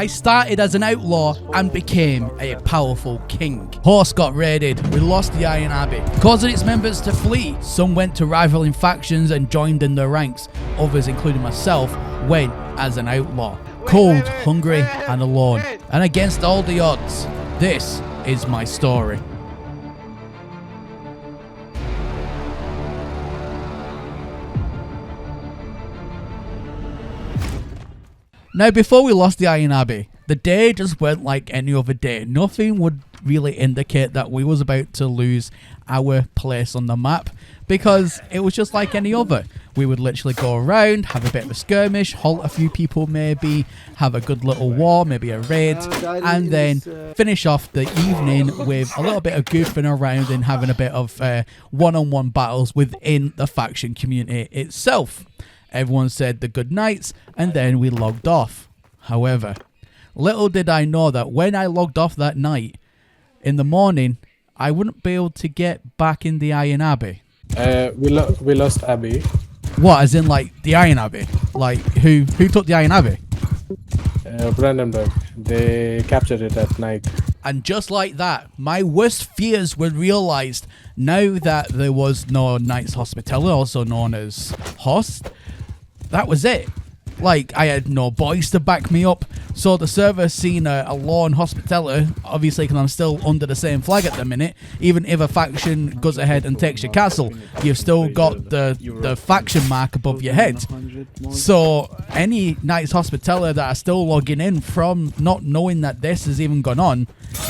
I started as an outlaw and became a powerful king. Horse got raided, we lost the Iron Abbey, causing its members to flee. Some went to rivaling factions and joined in their ranks. Others, including myself, went as an outlaw. Cold, hungry, and alone. And against all the odds, this is my story. Now, before we lost the Iron Abbey, the day just went like any other day. Nothing would really indicate that we was about to lose our place on the map, because it was just like any other. We would literally go around, have a bit of a skirmish, halt a few people maybe, have a good little war, maybe a raid, and then finish off the evening with a little bit of goofing around and having a bit of one-on-one battles within the faction community itself. Everyone said the good nights, and then we logged off. However, little did I know that when I logged off that night, in the morning, I wouldn't be able to get back in the Iron Abbey. We lost Abbey. What, as in like the Iron Abbey? Like who took the Iron Abbey? Brandenburg. They captured it at night. And just like that, my worst fears were realized. Now that there was no Knights Hospitaller, also known as Host, that was it. Like, I had no boys to back me up, so the server seen a lone Hospitaller, obviously because I'm still under the same flag at the minute. Even if a faction goes ahead and takes your castle, you've still got the faction mark above your head. So any Knights Hospitaller that are still logging in from not knowing that this has even gone on,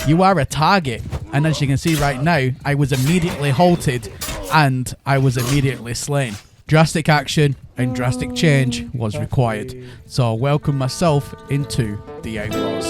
you are a target. And as you can see right now, I was immediately halted and I was immediately slain. Drastic action and drastic change was required, so I welcome myself into the Outlaws.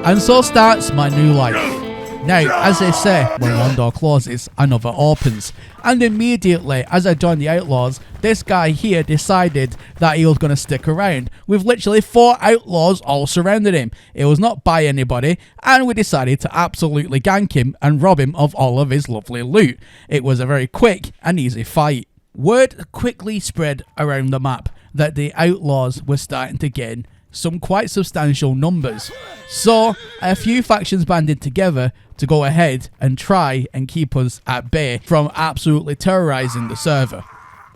And so starts my new life. Now, as they say, when one door closes, another opens. And immediately, as I joined the Outlaws, this guy here decided that he was going to stick around, with literally 4 outlaws all surrounding him. It was not by anybody, and we decided to absolutely gank him and rob him of all of his lovely loot. It was a very quick and easy fight. Word quickly spread around the map that the Outlaws were starting to gain some quite substantial numbers. So a few factions banded together to go ahead and try and keep us at bay from absolutely terrorizing the server.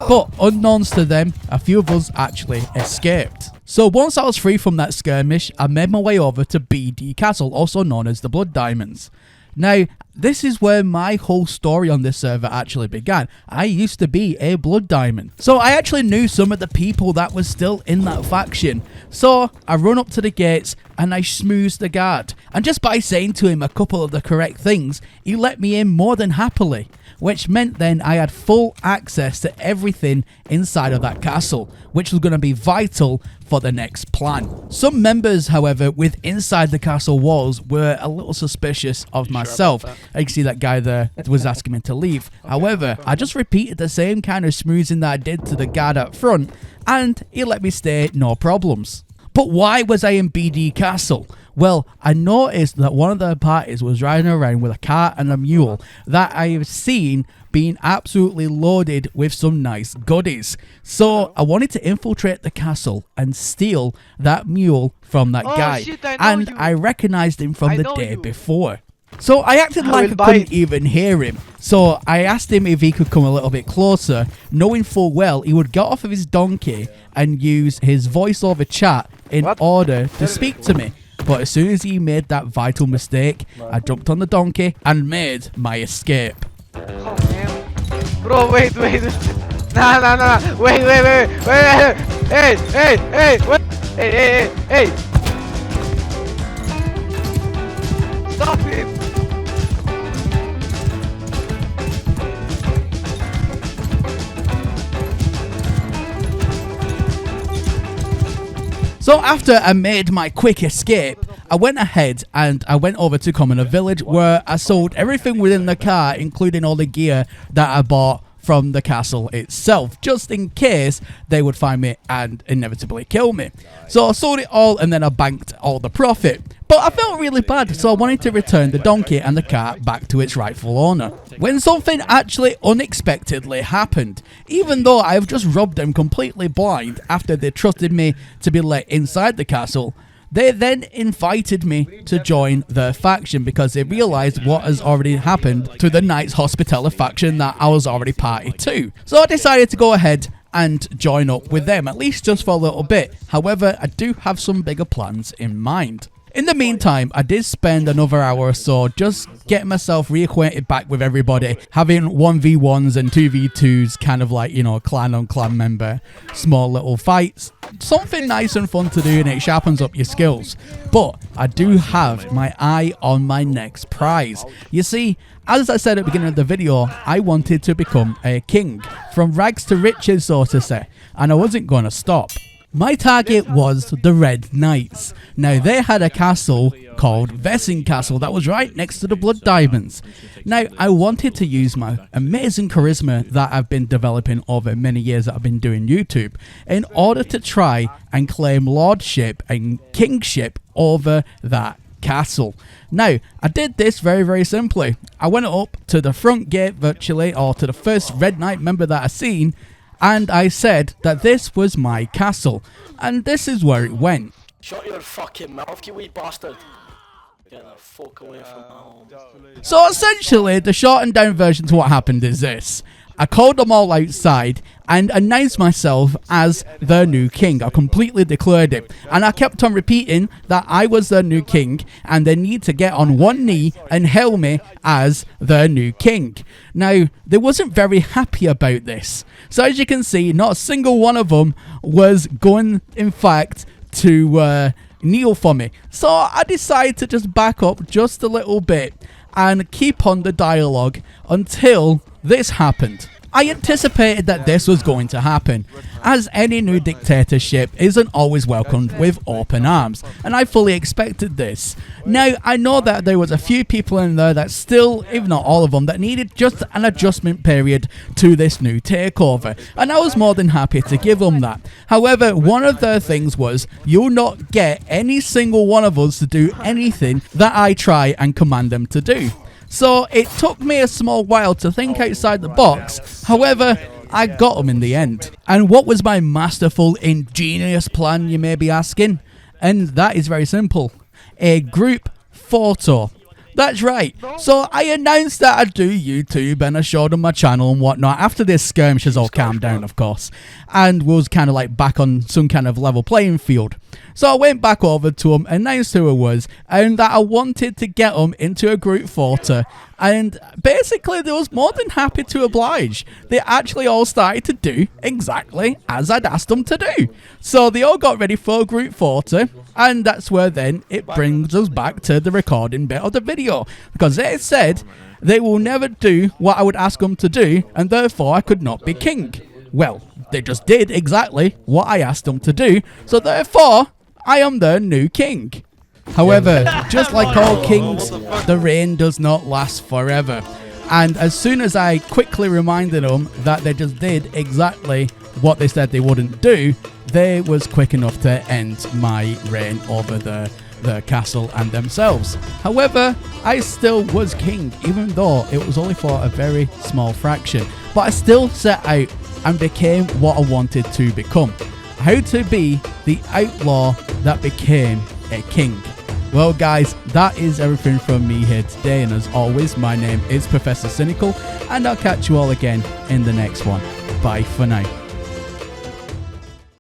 But unknowns to them, a few of us actually escaped. So once I was free from that skirmish, I made my way over to BD Castle, also known as the Blood Diamonds. Now, this is where my whole story on this server actually began. I used to be a Blood Diamond. So I actually knew some of the people that was still in that faction. So I run up to the gates and I schmoozed the guard. And just by saying to him a couple of the correct things, he let me in more than happily. Which meant then I had full access to everything inside of that castle, which was going to be vital for the next plan. Some members, however, with inside the castle walls were a little suspicious of myself. I can see that guy there was asking me to leave. However, I just repeated the same kind of schmoozing that I did to the guard up front, and he let me stay, no problems. But why was I in BD Castle? Well, I noticed that one of the parties was riding around with a cart and a mule that I have seen being absolutely loaded with some nice goodies. So I wanted to infiltrate the castle and steal that mule from that guy. Shit, I I recognized him from the day before. So I acted like I couldn't even hear him. So I asked him if he could come a little bit closer, knowing full well he would get off of his donkey and use his voice over chat in order to speak to me. But as soon as he made that vital mistake, I jumped on the donkey and made my escape. Oh, man. Bro, wait. Nah. Wait. Hey, what? Hey. Stop it. So after I made my quick escape, I went ahead and I went over to Commoner Village, where I sold everything within the car, including all the gear that I bought from the castle itself, just in case they would find me and inevitably kill me. So I sold it all and then I banked all the profit. But I felt really bad, so I wanted to return the donkey and the cart back to its rightful owner. When something actually unexpectedly happened, even though I've just robbed them completely blind after they trusted me to be let inside the castle, they then invited me to join their faction because they realised what has already happened to the Knights Hospitaller faction that I was already party to. So I decided to go ahead and join up with them, at least just for a little bit. However, I do have some bigger plans in mind. In the meantime, I did spend another hour or so just getting myself reacquainted back with everybody, having 1v1s and 2v2s, kind of like, you know, clan on clan member, small little fights. Something nice and fun to do, and it sharpens up your skills. But I do have my eye on my next prize. You see, as I said at the beginning of the video, I wanted to become a king, from rags to riches, so to say, and I wasn't going to stop. My target was the Red Knights. Now, they had a castle called Vessing Castle that was right next to the Blood Diamonds. Now, I wanted to use my amazing charisma that I've been developing over many years that I've been doing YouTube in order to try and claim lordship and kingship over that castle. Now, I did this very, very simply. I went up to the front gate virtually, or to the first Red Knight member that I seen, and I said that this was my castle, and this is where it went. Shut your fucking mouth, you wee bastard. Get the fuck away from my home. So essentially, the shortened down version to what happened is this. I called them all outside and announced myself as their new king. I completely declared it. And I kept on repeating that I was their new king and they need to get on one knee and hail me as their new king. Now, they wasn't very happy about this. So as you can see, not a single one of them was going, in fact, to kneel for me. So I decided to just back up just a little bit and keep on the dialogue until this happened. I anticipated that this was going to happen, as any new dictatorship isn't always welcomed with open arms, and I fully expected this. Now, I know that there was a few people in there that still, if not all of them, that needed just an adjustment period to this new takeover, and I was more than happy to give them that. However, one of their things was, you'll not get any single one of us to do anything that I try and command them to do. So it took me a small while to think outside the box. However, I got them in the end. And what was my masterful, ingenious plan, you may be asking? And that is very simple. A group photo. That's right. So I announced that I'd do YouTube and I showed them my channel and whatnot after this skirmish has all calmed down, of course, and was kind of like back on some kind of level playing field. So I went back over to them, announced who I was, and that I wanted to get them into a group photo, and basically they was more than happy to oblige. They actually all started to do exactly as I'd asked them to do. So they all got ready for a group photo, and that's where then it brings us back to the recording bit of the video, because they said they will never do what I would ask them to do, and therefore I could not be king. Well, they just did exactly what I asked them to do, so therefore I am their new king. However, just like all kings, the reign does not last forever. And as soon as I quickly reminded them that they just did exactly what they said they wouldn't do, they was quick enough to end my reign over the castle and themselves. However, I still was king, even though it was only for a very small fraction. But I still set out and became what I wanted to become. How to be the outlaw that became a king. Well guys, that is everything from me here today, and as always, my name is Professor Cynical, and I'll catch you all again in the next one. Bye for now.